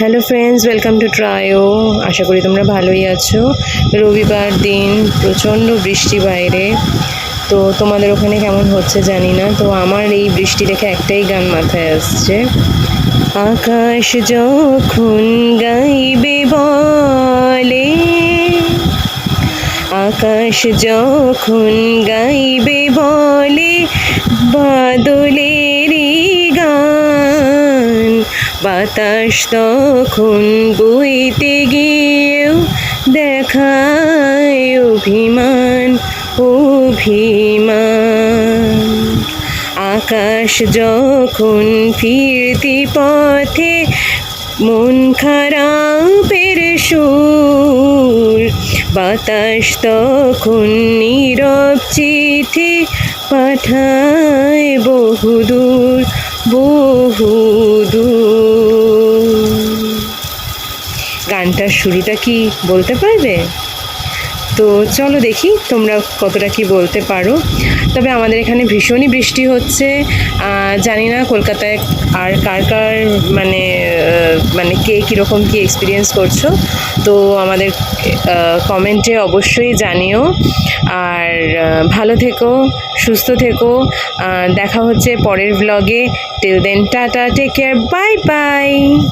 Hello friends, welcome to Trio. আশা করি তোমরা ভালোই আছো। রবিবার দিন, প্রচণ্ড বৃষ্টি বাইরে। তো তোমাদের ওখানে কেমন হচ্ছে জানি না। তো আমার এই বৃষ্টি দেখে একটাই গান মাথায় আসছে, আকাশ যখন গাইবে বলে, আকাশ যখন গাইবে বলে বাদলেরই গান, বাতাস তখন বইতে গিয়েও দেখায় অভিমান অভিমান। আকাশ যখন ফিরতি পথে মন খারাপের সুর, বাতাস তখন নীরব চিঠি পাঠায় বহুদূর বহুদূর। গানটার শুরুটা কি বলতে পারবে? তো চলো দেখি তোমরা কতটা কি বলতে পারো। তবে আমাদের এখানে ভীষণই বৃষ্টি হচ্ছে। জানি না কলকাতায় আর কার কার মানে কে কীরকম কী এক্সপিরিয়েন্স করছো, তো আমাদের কমেন্টে অবশ্যই জানিও। আর ভালো থেকো, সুস্থ থেকো। দেখা হচ্ছে পরের ব্লগে। Till then, tata, take care, bye by.